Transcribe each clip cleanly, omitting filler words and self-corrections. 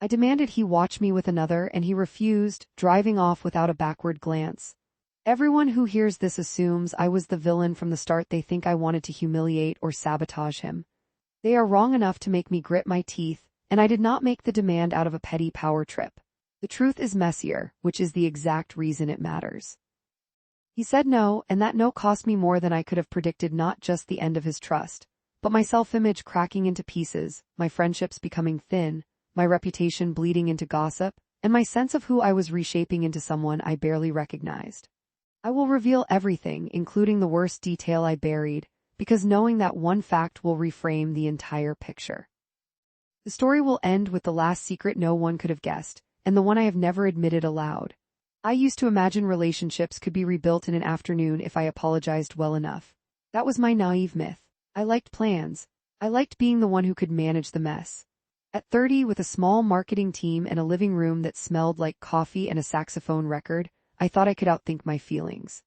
I demanded he watch me with another and he refused, driving off without a backward glance. Everyone who hears this assumes I was the villain from the start. They think I wanted to humiliate or sabotage him. They are wrong enough to make me grit my teeth, and I did not make the demand out of a petty power trip. The truth is messier, which is the exact reason it matters. He said no, and that no cost me more than I could have predicted, not just the end of his trust, but my self-image cracking into pieces, my friendships becoming thin, my reputation bleeding into gossip, and my sense of who I was reshaping into someone I barely recognized. I will reveal everything, including the worst detail I buried, because knowing that one fact will reframe the entire picture. The story will end with the last secret no one could have guessed, and the one I have never admitted aloud. I used to imagine relationships could be rebuilt in an afternoon if I apologized well enough. That was my naive myth. I liked plans. I liked being the one who could manage the mess. At 30, with a small marketing team and a living room that smelled like coffee and a saxophone record, I thought I could outthink my feelings.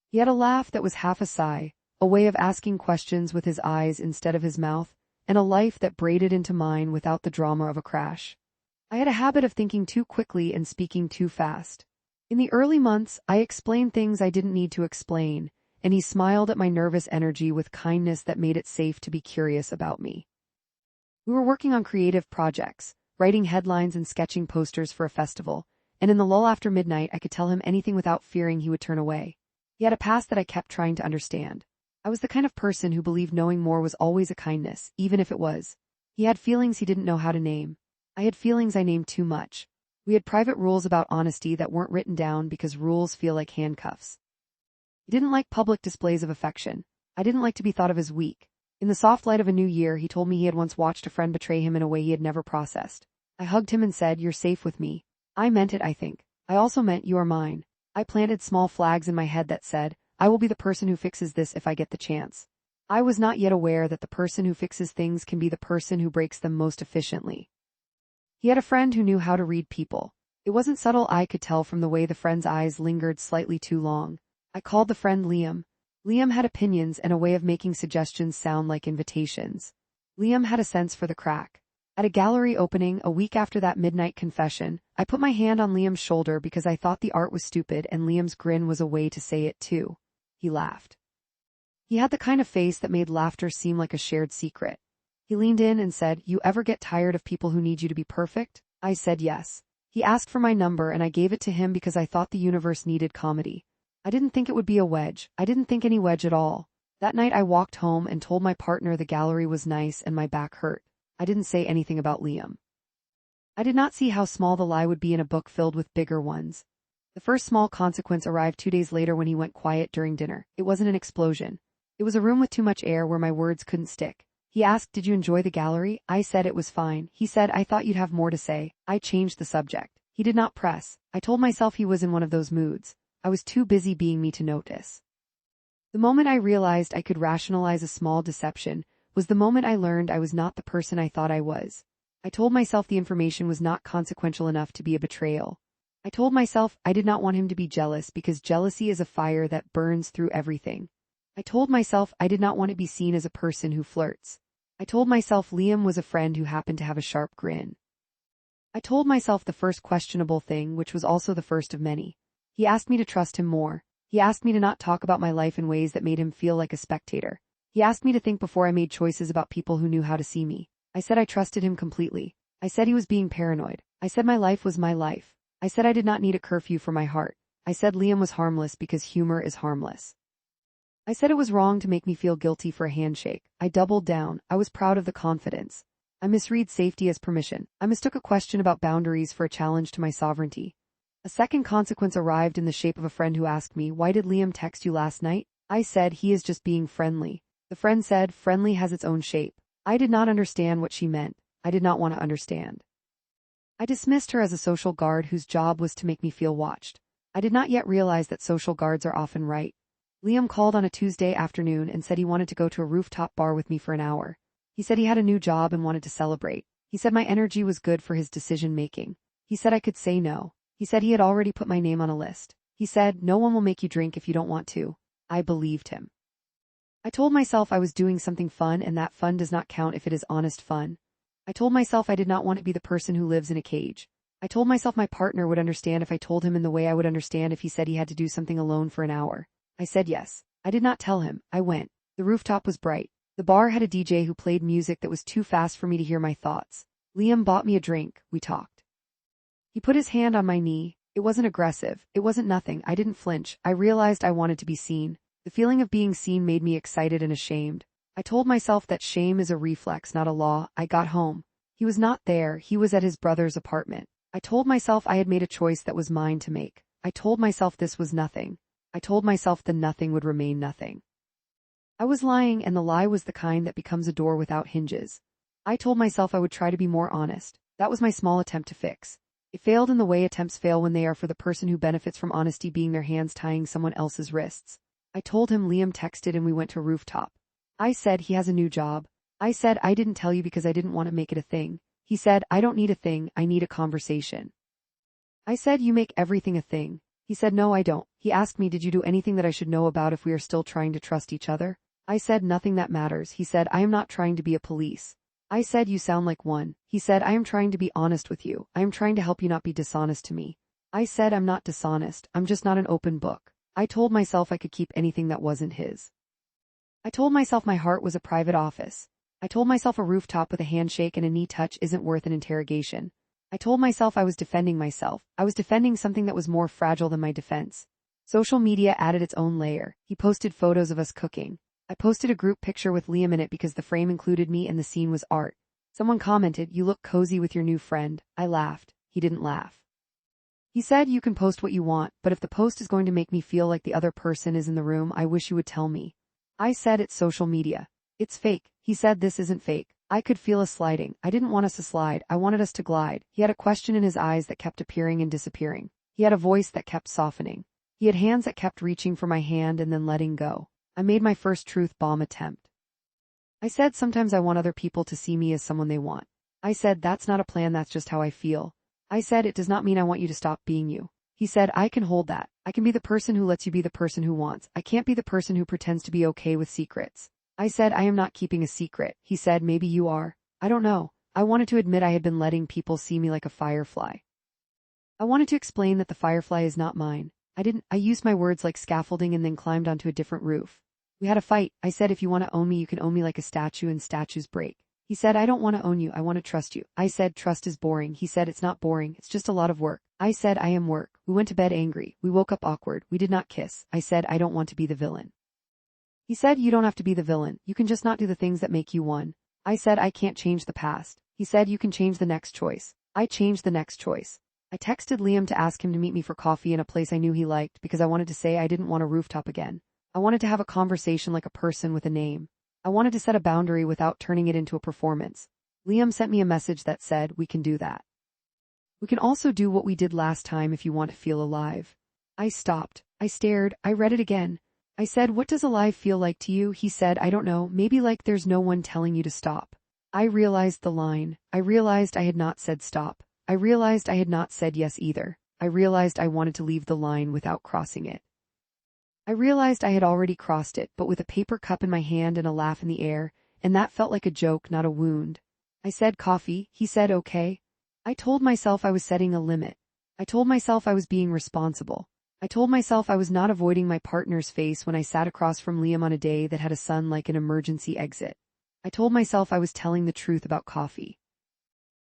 He had a laugh that was half a sigh, a way of asking questions with his eyes instead of his mouth, and a life that braided into mine without the drama of a crash. I had a habit of thinking too quickly and speaking too fast. In the early months, I explained things I didn't need to explain, and he smiled at my nervous energy with kindness that made it safe to be curious about me. We were working on creative projects, writing headlines and sketching posters for a festival, and in the lull after midnight I could tell him anything without fearing he would turn away. He had a past that I kept trying to understand. I was the kind of person who believed knowing more was always a kindness, even if it was. He had feelings he didn't know how to name. I had feelings I named too much. We had private rules about honesty that weren't written down because rules feel like handcuffs. He didn't like public displays of affection. I didn't like to be thought of as weak. In the soft light of a new year, he told me he had once watched a friend betray him in a way he had never processed. I hugged him and said, "You're safe with me." I meant it, I think. I also meant, "You are mine." I planted small flags in my head that said, "I will be the person who fixes this if I get the chance." I was not yet aware that the person who fixes things can be the person who breaks them most efficiently. He had a friend who knew how to read people. It wasn't subtle, I could tell from the way the friend's eyes lingered slightly too long. I called the friend Liam. Liam had opinions and a way of making suggestions sound like invitations. Liam had a sense for the crack. At a gallery opening a week after that midnight confession, I put my hand on Liam's shoulder because I thought the art was stupid, and Liam's grin was a way to say it too. He laughed. He had the kind of face that made laughter seem like a shared secret. He leaned in and said, "You ever get tired of people who need you to be perfect?" I said yes. He asked for my number and I gave it to him because I thought the universe needed comedy. I didn't think it would be a wedge. I didn't think any wedge at all. That night I walked home and told my partner the gallery was nice and my back hurt. I didn't say anything about Liam. I did not see how small the lie would be in a book filled with bigger ones. The first small consequence arrived 2 days later when he went quiet during dinner. It wasn't an explosion. It was a room with too much air where my words couldn't stick. He asked, "Did you enjoy the gallery?" I said it was fine. He said, "I thought you'd have more to say." I changed the subject. He did not press. I told myself he was in one of those moods. I was too busy being me to notice. The moment I realized I could rationalize a small deception was the moment I learned I was not the person I thought I was. I told myself the information was not consequential enough to be a betrayal. I told myself I did not want him to be jealous because jealousy is a fire that burns through everything. I told myself I did not want to be seen as a person who flirts. I told myself Liam was a friend who happened to have a sharp grin. I told myself the first questionable thing, which was also the first of many. He asked me to trust him more. He asked me to not talk about my life in ways that made him feel like a spectator. He asked me to think before I made choices about people who knew how to see me. I said I trusted him completely. I said he was being paranoid. I said my life was my life. I said I did not need a curfew for my heart. I said Liam was harmless because humor is harmless. I said it was wrong to make me feel guilty for a handshake. I doubled down. I was proud of the confidence. I misread safety as permission. I mistook a question about boundaries for a challenge to my sovereignty. A second consequence arrived in the shape of a friend who asked me, "Why did Liam text you last night?" I said, "He is just being friendly." The friend said, "Friendly has its own shape." I did not understand what she meant. I did not want to understand. I dismissed her as a social guard whose job was to make me feel watched. I did not yet realize that social guards are often right. Liam called on a Tuesday afternoon and said he wanted to go to a rooftop bar with me for an hour. He said he had a new job and wanted to celebrate. He said my energy was good for his decision-making. He said I could say no. He said he had already put my name on a list. He said, "No one will make you drink if you don't want to." I believed him. I told myself I was doing something fun and that fun does not count if it is honest fun. I told myself I did not want to be the person who lives in a cage. I told myself my partner would understand if I told him in the way I would understand if he said he had to do something alone for an hour. I said yes. I did not tell him. I went. The rooftop was bright. The bar had a DJ who played music that was too fast for me to hear my thoughts. Liam bought me a drink. We talked. He put his hand on my knee. It wasn't aggressive. It wasn't nothing. I didn't flinch. I realized I wanted to be seen. The feeling of being seen made me excited and ashamed. I told myself that shame is a reflex, not a law. I got home. He was not there. He was at his brother's apartment. I told myself I had made a choice that was mine to make. I told myself this was nothing. I told myself the nothing would remain nothing. I was lying, and the lie was the kind that becomes a door without hinges. I told myself I would try to be more honest. That was my small attempt to fix. It failed in the way attempts fail when they are for the person who benefits from honesty being their hands tying someone else's wrists. I told him. Liam texted and we went to a rooftop. I said he has a new job. I said I didn't tell you because I didn't want to make it a thing. He said I don't need a thing, I need a conversation. I said you make everything a thing. He said no I don't. He asked me did you do anything that I should know about if we are still trying to trust each other? I said nothing that matters. He said I am not trying to be a police. I said you sound like one. He said I am trying to be honest with you. I am trying to help you not be dishonest to me. I said I'm not dishonest. I'm just not an open book. I told myself I could keep anything that wasn't his. I told myself my heart was a private office. I told myself a rooftop with a handshake and a knee touch isn't worth an interrogation. I told myself I was defending myself. I was defending something that was more fragile than my defense. Social media added its own layer. He posted photos of us cooking. I posted a group picture with Liam in it because the frame included me and the scene was art. Someone commented, "You look cozy with your new friend." I laughed. He didn't laugh. He said, "You can post what you want, but if the post is going to make me feel like the other person is in the room, I wish you would tell me." I said, "It's social media. It's fake." He said, "This isn't fake." I could feel us sliding. I didn't want us to slide. I wanted us to glide. He had a question in his eyes that kept appearing and disappearing. He had a voice that kept softening. He had hands that kept reaching for my hand and then letting go. I made my first truth bomb attempt. I said, "Sometimes I want other people to see me as someone they want." I said, "That's not a plan, that's just how I feel." I said, "It does not mean I want you to stop being you." He said, "I can hold that. I can be the person who lets you be the person who wants. I can't be the person who pretends to be okay with secrets." I said, "I am not keeping a secret." He said, "Maybe you are." I don't know. I wanted to admit I had been letting people see me like a firefly. I wanted to explain that the firefly is not mine. I used my words like scaffolding and then climbed onto a different roof. We had a fight. I said, "If you want to own me, you can own me like a statue and statues break." He said, "I don't want to own you. I want to trust you." I said, "Trust is boring." He said, "It's not boring. It's just a lot of work." I said, "I am work." We went to bed angry. We woke up awkward. We did not kiss. I said, "I don't want to be the villain." He said, "You don't have to be the villain. You can just not do the things that make you one." I said, "I can't change the past." He said, "You can change the next choice." I changed the next choice. I texted Liam to ask him to meet me for coffee in a place I knew he liked because I wanted to say I didn't want a rooftop again. I wanted to have a conversation like a person with a name. I wanted to set a boundary without turning it into a performance. Liam sent me a message that said, "We can do that. We can also do what we did last time if you want to feel alive." I stopped. I stared. I read it again. I said, "What does alive feel like to you?" He said, "I don't know, maybe like there's no one telling you to stop." I realized the line. I realized I had not said stop. I realized I had not said yes either. I realized I wanted to leave the line without crossing it. I realized I had already crossed it, but with a paper cup in my hand and a laugh in the air, and that felt like a joke, not a wound. I said, "Coffee." He said, "Okay." I told myself I was setting a limit. I told myself I was being responsible. I told myself I was not avoiding my partner's face when I sat across from Liam on a day that had a sun like an emergency exit. I told myself I was telling the truth about coffee.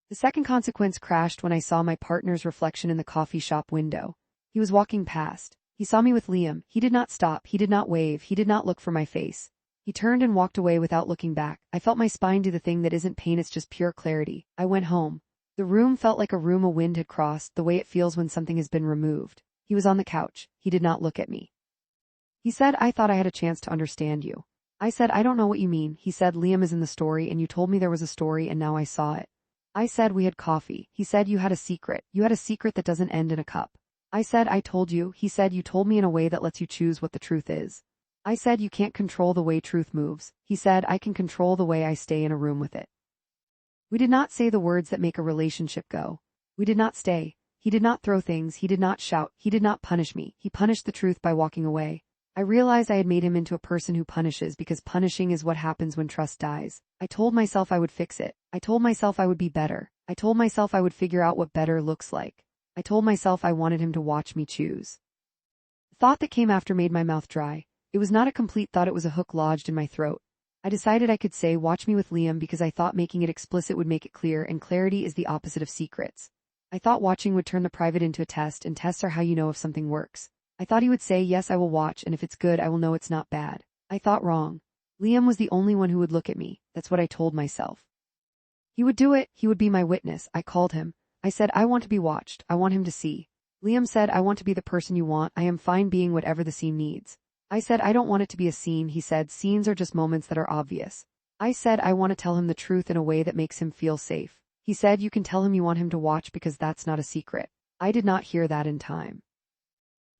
The second consequence crashed when I saw my partner's reflection in the coffee shop window. He was walking past. He saw me with Liam. He did not stop. He did not wave. He did not look for my face. He turned and walked away without looking back. I felt my spine do the thing that isn't pain, it's just pure clarity. I went home. The room felt like a room a wind had crossed, the way it feels when something has been removed. He was on the couch. He did not look at me. He said, "I thought I had a chance to understand you." I said, "I don't know what you mean." He said, "Liam is in the story and you told me there was a story and now I saw it." I said, "We had coffee." He said, "You had a secret. You had a secret that doesn't end in a cup." I said, "I told you." He said, "You told me in a way that lets you choose what the truth is." I said, "You can't control the way truth moves." He said, "I can control the way I stay in a room with it." We did not say the words that make a relationship go. We did not stay. He did not throw things. He did not shout. He did not punish me. He punished the truth by walking away. I realized I had made him into a person who punishes because punishing is what happens when trust dies. I told myself I would fix it. I told myself I would be better. I told myself I would figure out what better looks like. I told myself I wanted him to watch me choose. The thought that came after made my mouth dry. It was not a complete thought, it was a hook lodged in my throat. I decided I could say watch me with Liam because I thought making it explicit would make it clear, and clarity is the opposite of secrets. I thought watching would turn the private into a test, and tests are how you know if something works. I thought he would say, yes, I will watch, and if it's good, I will know it's not bad. I thought wrong. Liam was the only one who would look at me. That's what I told myself. He would do it. He would be my witness. I called him. I said, I want to be watched. I want him to see. Liam said, I want to be the person you want. I am fine being whatever the scene needs. I said, I don't want it to be a scene. He said, scenes are just moments that are obvious. I said, I want to tell him the truth in a way that makes him feel safe. He said, you can tell him you want him to watch because that's not a secret. I did not hear that in time.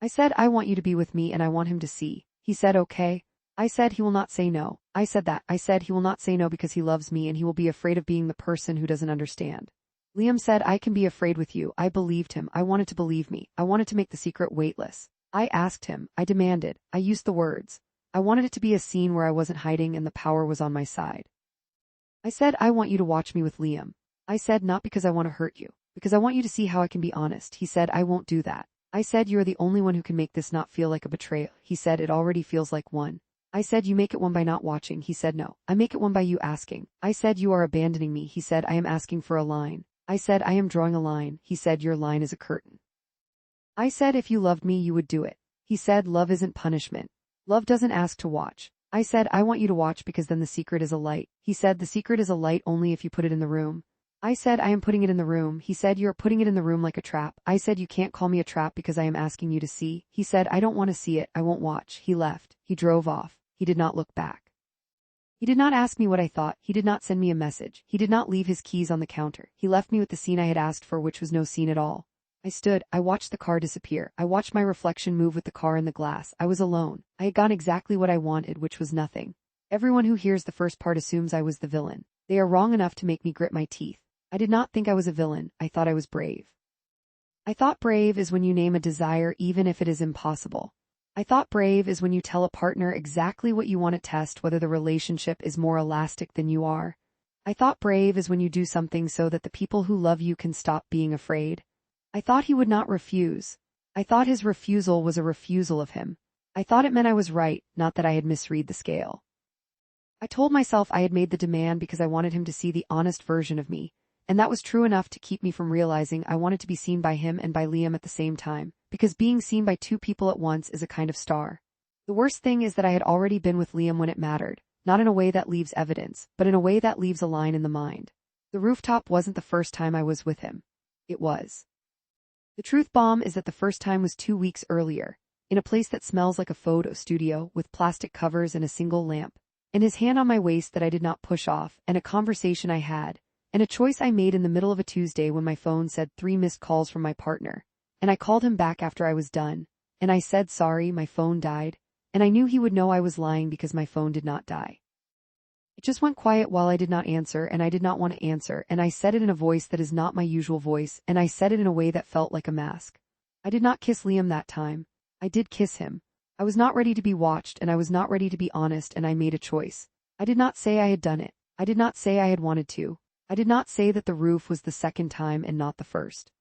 I said, I want you to be with me and I want him to see. He said, okay. I said, he will not say no. I said that. I said, he will not say no because he loves me and he will be afraid of being the person who doesn't understand. Liam said, I can be afraid with you. I believed him. I wanted to believe me. I wanted to make the secret weightless. I asked him. I demanded. I used the words. I wanted it to be a scene where I wasn't hiding and the power was on my side. I said, I want you to watch me with Liam. I said, not because I want to hurt you, because I want you to see how I can be honest. He said, I won't do that. I said, you are the only one who can make this not feel like a betrayal. He said, it already feels like one. I said, you make it one by not watching. He said, no. I make it one by you asking. I said, you are abandoning me. He said, I am asking for a line. I said, I am drawing a line. He said, your line is a curtain. I said, if you loved me, you would do it. He said, love isn't punishment. Love doesn't ask to watch. I said, I want you to watch because then the secret is a light. He said, the secret is a light only if you put it in the room. I said, I am putting it in the room. He said, you're putting it in the room like a trap. I said, you can't call me a trap because I am asking you to see. He said, I don't want to see it. I won't watch. He left. He drove off. He did not look back. He did not ask me what I thought. He did not send me a message. He did not leave his keys on the counter. He left me with the scene I had asked for, which was no scene at all. I stood. I watched the car disappear. I watched my reflection move with the car in the glass. I was alone. I had gotten exactly what I wanted, which was nothing. Everyone who hears the first part assumes I was the villain. They are wrong enough to make me grit my teeth. I did not think I was a villain. I thought I was brave. I thought brave is when you name a desire even if it is impossible. I thought brave is when you tell a partner exactly what you want to test, whether the relationship is more elastic than you are. I thought brave is when you do something so that the people who love you can stop being afraid. I thought he would not refuse. I thought his refusal was a refusal of him. I thought it meant I was right, not that I had misread the scale. I told myself I had made the demand because I wanted him to see the honest version of me, and that was true enough to keep me from realizing I wanted to be seen by him and by Liam at the same time, because being seen by two people at once is a kind of star. The worst thing is that I had already been with Liam when it mattered, not in a way that leaves evidence, but in a way that leaves a line in the mind. The rooftop wasn't the first time I was with him. It was. The truth bomb is that the first time was 2 weeks earlier, in a place that smells like a photo studio with plastic covers and a single lamp, and his hand on my waist that I did not push off, and a conversation I had, and a choice I made in the middle of a Tuesday when my phone said 3 missed calls from my partner, and I called him back after I was done, and I said sorry, my phone died, and I knew he would know I was lying because my phone did not die. It just went quiet while I did not answer, and I did not want to answer, and I said it in a voice that is not my usual voice, and I said it in a way that felt like a mask. I did not kiss Liam that time. I did kiss him. I was not ready to be watched, and I was not ready to be honest, and I made a choice. I did not say I had done it. I did not say I had wanted to. I did not say that the roof was the second time and not the first.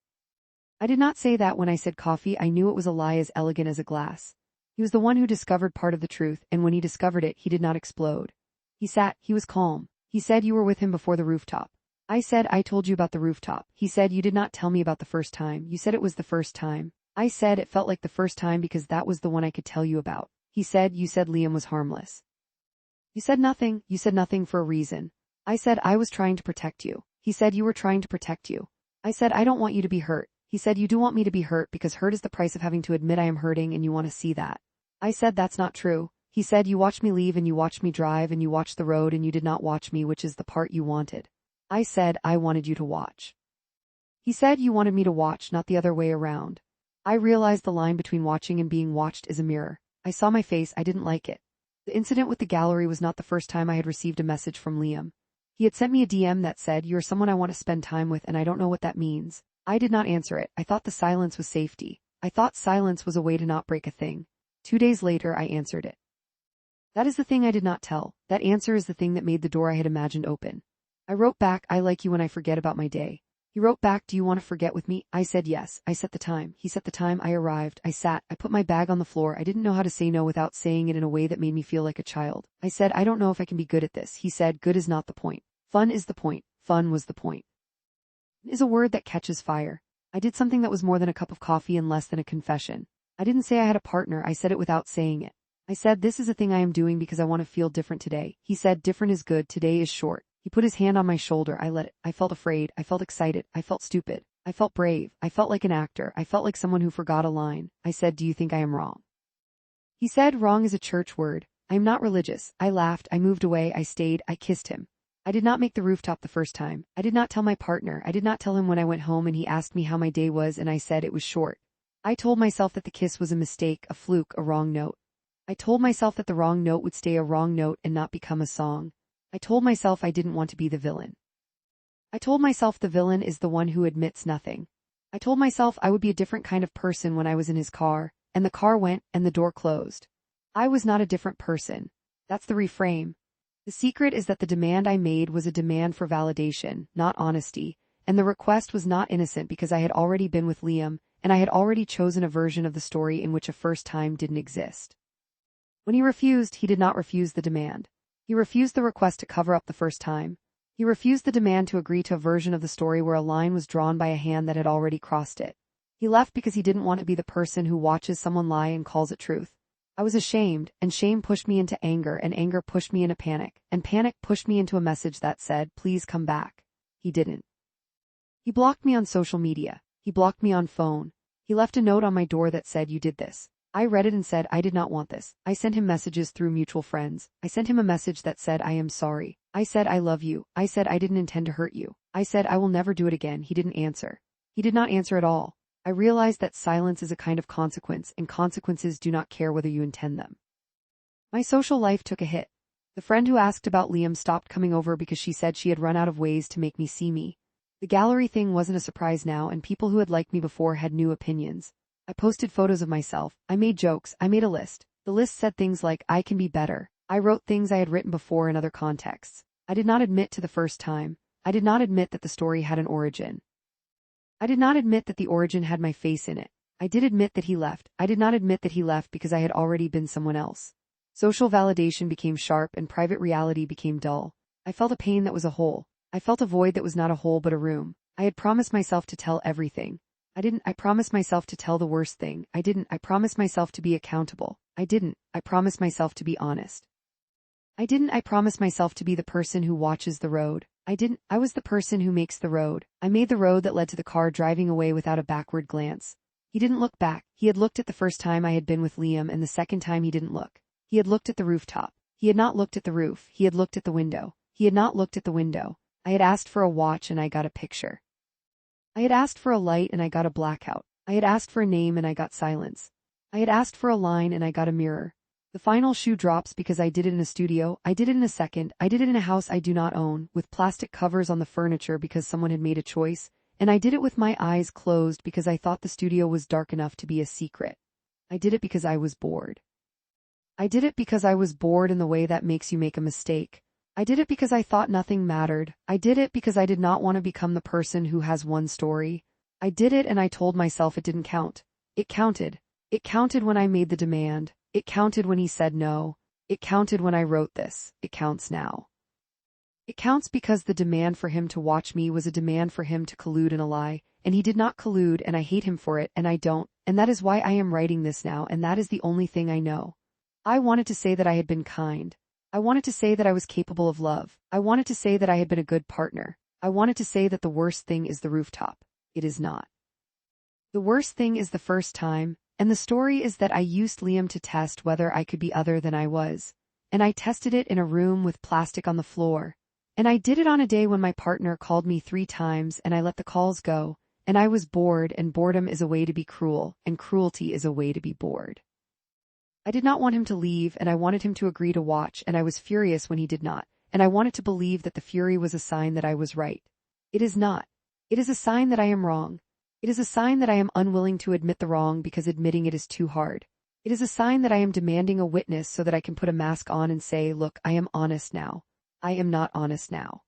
I did not say that when I said coffee. I knew it was a lie as elegant as a glass. He was the one who discovered part of the truth, and when he discovered it, he did not explode. He sat, he was calm. He said you were with him before the rooftop. I said I told you about the rooftop. He said you did not tell me about the first time. You said it was the first time. I said it felt like the first time because that was the one I could tell you about. He said you said Liam was harmless. You said nothing for a reason. I said I was trying to protect you. He said you were trying to protect you. I said I don't want you to be hurt. He said you do want me to be hurt because hurt is the price of having to admit I am hurting and you want to see that. I said that's not true. He said you watched me leave and you watched me drive and you watched the road and you did not watch me, which is the part you wanted. I said I wanted you to watch. He said you wanted me to watch, not the other way around. I realized the line between watching and being watched is a mirror. I saw my face, I didn't like it. The incident with the gallery was not the first time I had received a message from Liam. He had sent me a DM that said, "You're someone I want to spend time with and I don't know what that means." I did not answer it. I thought the silence was safety. I thought silence was a way to not break a thing. 2 days later, I answered it. That is the thing I did not tell. That answer is the thing that made the door I had imagined open. I wrote back, I like you when I forget about my day. He wrote back, do you want to forget with me? I said yes. I set the time. He set the time. I arrived. I sat. I put my bag on the floor. I didn't know how to say no without saying it in a way that made me feel like a child. I said, I don't know if I can be good at this. He said, good is not the point. Fun is the point. Fun was the point. Is a word that catches fire. I did something that was more than a cup of coffee and less than a confession. I didn't say I had a partner. I said it without saying it. I said, this is a thing I am doing because I want to feel different today. He said, different is good. Today is short. He put his hand on my shoulder. I let it. I felt afraid. I felt excited. I felt stupid. I felt brave. I felt like an actor. I felt like someone who forgot a line. I said, do you think I am wrong? He said, wrong is a church word. I am not religious. I laughed. I moved away. I stayed. I kissed him. I did not make the rooftop the first time. I did not tell my partner. I did not tell him when I went home and he asked me how my day was and I said it was short. I told myself that the kiss was a mistake, a fluke, a wrong note. I told myself that the wrong note would stay a wrong note and not become a song. I told myself I didn't want to be the villain. I told myself the villain is the one who admits nothing. I told myself I would be a different kind of person when I was in his car, and the car went and the door closed. I was not a different person. That's the reframe. The secret is that the demand I made was a demand for validation, not honesty, and the request was not innocent because I had already been with Liam, and I had already chosen a version of the story in which a first time didn't exist. When he refused, he did not refuse the demand. He refused the request to cover up the first time. He refused the demand to agree to a version of the story where a line was drawn by a hand that had already crossed it. He left because he didn't want to be the person who watches someone lie and calls it truth. I was ashamed, and shame pushed me into anger, and anger pushed me into panic, and panic pushed me into a message that said, please come back. He didn't. He blocked me on social media. He blocked me on phone. He left a note on my door that said, you did this. I read it and said, I did not want this. I sent him messages through mutual friends. I sent him a message that said, I am sorry. I said, I love you. I said, I didn't intend to hurt you. I said, I will never do it again. He didn't answer. He did not answer at all. I realized that silence is a kind of consequence, and consequences do not care whether you intend them. My social life took a hit. The friend who asked about Liam stopped coming over because she said she had run out of ways to make me see me. The gallery thing wasn't a surprise now, and people who had liked me before had new opinions. I posted photos of myself. I made jokes. I made a list. The list said things like, I can be better. I wrote things I had written before in other contexts. I did not admit to the first time. I did not admit that the story had an origin. I did not admit that the origin had my face in it. I did admit that he left. I did not admit that he left because I had already been someone else. Social validation became sharp and private reality became dull. I felt a pain that was a hole. I felt a void that was not a hole but a room. I had promised myself to tell everything. I didn't. I promised myself to tell the worst thing. I didn't. I promised myself to be accountable. I didn't. I promised myself to be honest. I didn't. I promised myself to be the person who watches the road. I didn't. I was the person who makes the road. I made the road that led to the car driving away without a backward glance. He didn't look back. He had looked at the first time I had been with Liam, and the second time he didn't look. He had looked at the rooftop. He had not looked at the roof. He had looked at the window. He had not looked at the window. I had asked for a watch and I got a picture. I had asked for a light and I got a blackout. I had asked for a name and I got silence. I had asked for a line and I got a mirror. The final shoe drops because I did it in a studio. I did it in a second. I did it in a house I do not own, with plastic covers on the furniture because someone had made a choice, and I did it with my eyes closed because I thought the studio was dark enough to be a secret. I did it because I was bored. I did it because I was bored in the way that makes you make a mistake. I did it because I thought nothing mattered. I did it because I did not want to become the person who has one story. I did it and I told myself it didn't count. It counted. It counted when I made the demand. It counted when he said no. It counted when I wrote this. It counts now. It counts because the demand for him to watch me was a demand for him to collude in a lie, and he did not collude, and I hate him for it, and I don't, and that is why I am writing this now, and that is the only thing I know. I wanted to say that I had been kind. I wanted to say that I was capable of love. I wanted to say that I had been a good partner. I wanted to say that the worst thing is the rooftop. It is not. The worst thing is the first time, and the story is that I used Liam to test whether I could be other than I was. And I tested it in a room with plastic on the floor. And I did it on a day when my partner called me 3 times and I let the calls go, and I was bored, and boredom is a way to be cruel, and cruelty is a way to be bored. I did not want him to leave, and I wanted him to agree to watch, and I was furious when he did not, and I wanted to believe that the fury was a sign that I was right. It is not. It is a sign that I am wrong. It is a sign that I am unwilling to admit the wrong because admitting it is too hard. It is a sign that I am demanding a witness so that I can put a mask on and say, look, I am honest now. I am not honest now.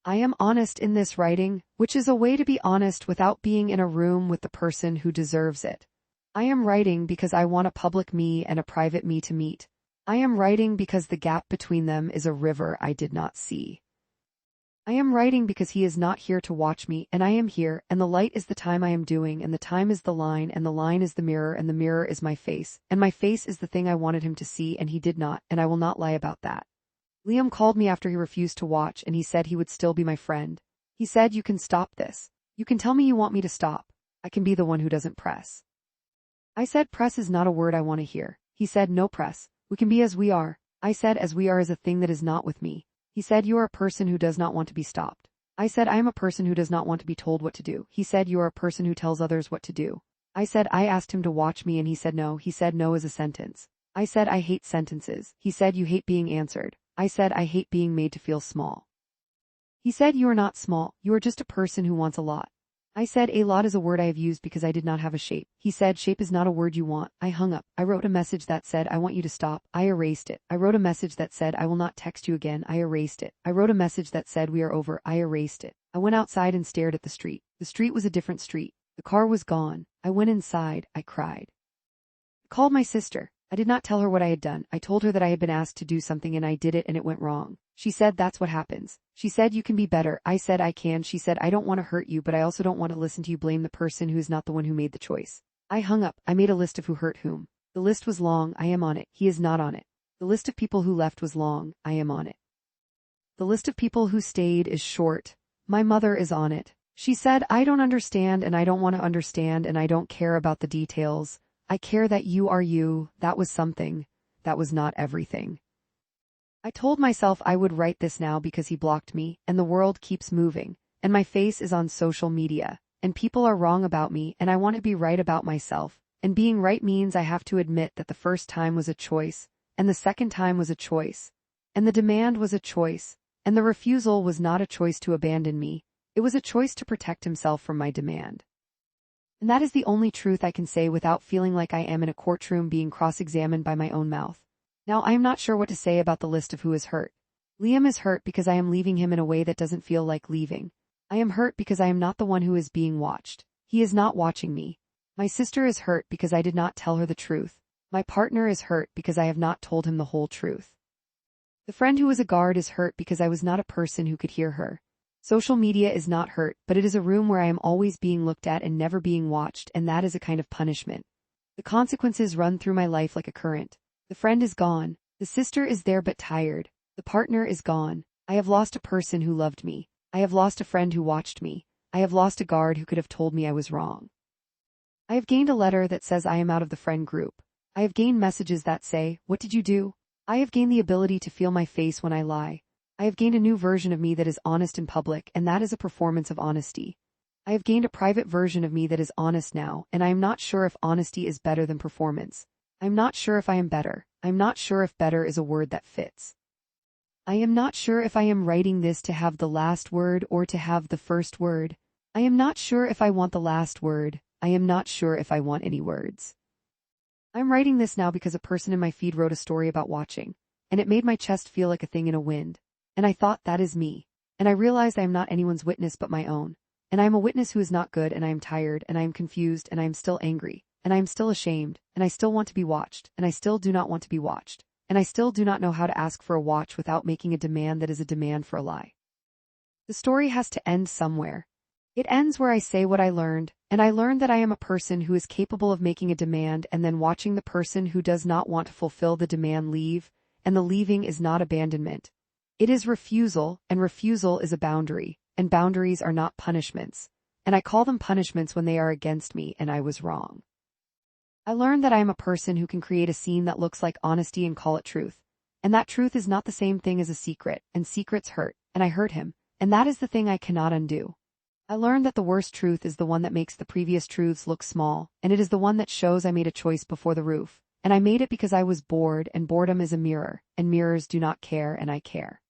I am honest in this writing, which is a way to be honest without being in a room with the person who deserves it. I am writing because I want a public me and a private me to meet. I am writing because the gap between them is a river I did not see. I am writing because he is not here to watch me, and I am here, and the light is the time I am doing, and the time is the line, and the line is the mirror, and the mirror is my face, and my face is the thing I wanted him to see, and he did not, and I will not lie about that. Liam called me after he refused to watch, and he said he would still be my friend. He said, you can stop this. You can tell me you want me to stop. I can be the one who doesn't press. I said, press is not a word I want to hear. He said, no press. We can be as we are. I said, as we are is a thing that is not with me. He said, you are a person who does not want to be stopped. I said, I am a person who does not want to be told what to do. He said, you are a person who tells others what to do. I said, I asked him to watch me and he said no. He said no is a sentence. I said, I hate sentences. He said, you hate being answered. I said, I hate being made to feel small. He said, you are not small. You are just a person who wants a lot. I said, a lot is a word I have used because I did not have a shape. He said, shape is not a word you want. I hung up. I wrote a message that said, I want you to stop. I erased it. I wrote a message that said, I will not text you again. I erased it. I wrote a message that said, we are over. I erased it. I went outside and stared at the street. The street was a different street. The car was gone. I went inside. I cried. I called my sister. I did not tell her what I had done. I told her that I had been asked to do something and I did it and it went wrong. She said, that's what happens. She said, you can be better. I said, I can. She said, I don't want to hurt you, but I also don't want to listen to you blame the person who is not the one who made the choice. I hung up. I made a list of who hurt whom. The list was long. I am on it. He is not on it. The list of people who left was long. I am on it. The list of people who stayed is short. My mother is on it. She said, I don't understand and I don't want to understand and I don't care about the details. I care that you are you. That was something. That was not everything. I told myself I would write this now because he blocked me, and the world keeps moving, and my face is on social media, and people are wrong about me, and I want to be right about myself, and being right means I have to admit that the first time was a choice, and the second time was a choice, and the demand was a choice, and the refusal was not a choice to abandon me, it was a choice to protect himself from my demand. And that is the only truth I can say without feeling like I am in a courtroom being cross-examined by my own mouth. Now I am not sure what to say about the list of who is hurt. Liam is hurt because I am leaving him in a way that doesn't feel like leaving. I am hurt because I am not the one who is being watched. He is not watching me. My sister is hurt because I did not tell her the truth. My partner is hurt because I have not told him the whole truth. The friend who was a guard is hurt because I was not a person who could hear her. Social media is not hurt, but it is a room where I am always being looked at and never being watched, and that is a kind of punishment. The consequences run through my life like a current. The friend is gone. The sister is there but tired. The partner is gone. I have lost a person who loved me. I have lost a friend who watched me. I have lost a guard who could have told me I was wrong. I have gained a letter that says I am out of the friend group. I have gained messages that say, what did you do? I have gained the ability to feel my face when I lie. I have gained a new version of me that is honest in public, and that is a performance of honesty. I have gained a private version of me that is honest now, and I am not sure if honesty is better than performance. I'm not sure if I am better. I'm not sure if better is a word that fits. I am not sure if I am writing this to have the last word or to have the first word. I am not sure if I want the last word. I am not sure if I want any words. I'm writing this now because a person in my feed wrote a story about watching, and it made my chest feel like a thing in a wind. And I thought, that is me. And I realized I am not anyone's witness but my own. And I am a witness who is not good, and I am tired, and I am confused, and I am still angry. And I am still ashamed, and I still want to be watched, and I still do not want to be watched, and I still do not know how to ask for a watch without making a demand that is a demand for a lie. The story has to end somewhere. It ends where I say what I learned, and I learned that I am a person who is capable of making a demand and then watching the person who does not want to fulfill the demand leave, and the leaving is not abandonment. It is refusal, and refusal is a boundary, and boundaries are not punishments, and I call them punishments when they are against me, and I was wrong. I learned that I am a person who can create a scene that looks like honesty and call it truth. And that truth is not the same thing as a secret, and secrets hurt, and I hurt him, and that is the thing I cannot undo. I learned that the worst truth is the one that makes the previous truths look small, and it is the one that shows I made a choice before the roof, and I made it because I was bored, and boredom is a mirror, and mirrors do not care, and I care.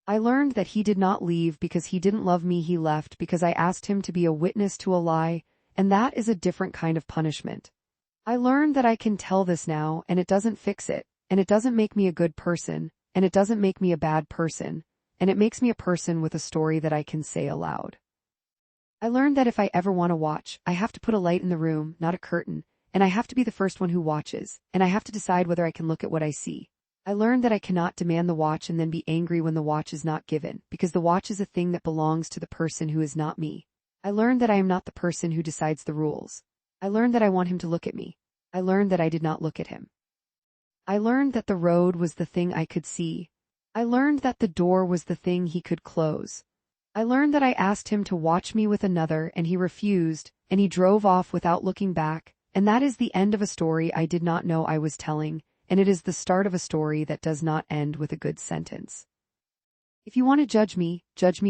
I learned that he did not leave because he didn't love me, he left because I asked him to be a witness to a lie, and that is a different kind of punishment. I learned that I can tell this now, and it doesn't fix it, and it doesn't make me a good person, and it doesn't make me a bad person, and it makes me a person with a story that I can say aloud. I learned that if I ever want to watch, I have to put a light in the room, not a curtain, and I have to be the first one who watches, and I have to decide whether I can look at what I see. I learned that I cannot demand the watch and then be angry when the watch is not given, because the watch is a thing that belongs to the person who is not me. I learned that I am not the person who decides the rules. I learned that I want him to look at me. I learned that I did not look at him. I learned that the road was the thing I could see. I learned that the door was the thing he could close. I learned that I asked him to watch me with another and he refused, and he drove off without looking back, and that is the end of a story I did not know I was telling, and it is the start of a story that does not end with a good sentence. If you want to judge me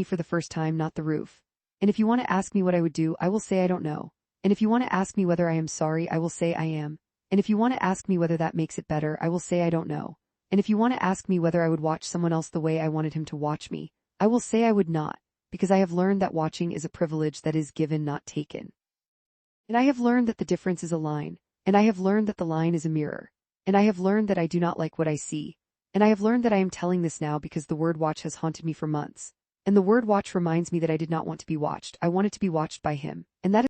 for the first time, not the roof. And if you want to ask me what I would do, I will say I don't know. And if you want to ask me whether I am sorry, I will say I am. And if you want to ask me whether that makes it better, I will say I don't know. And if you want to ask me whether I would watch someone else the way I wanted him to watch me, I will say I would not, because I have learned that watching is a privilege that is given, not taken. And I have learned that the difference is a line, and I have learned that the line is a mirror, and I have learned that I do not like what I see, and I have learned that I am telling this now because the word watch has haunted me for months, and the word watch reminds me that I did not want to be watched, I wanted to be watched by him, and that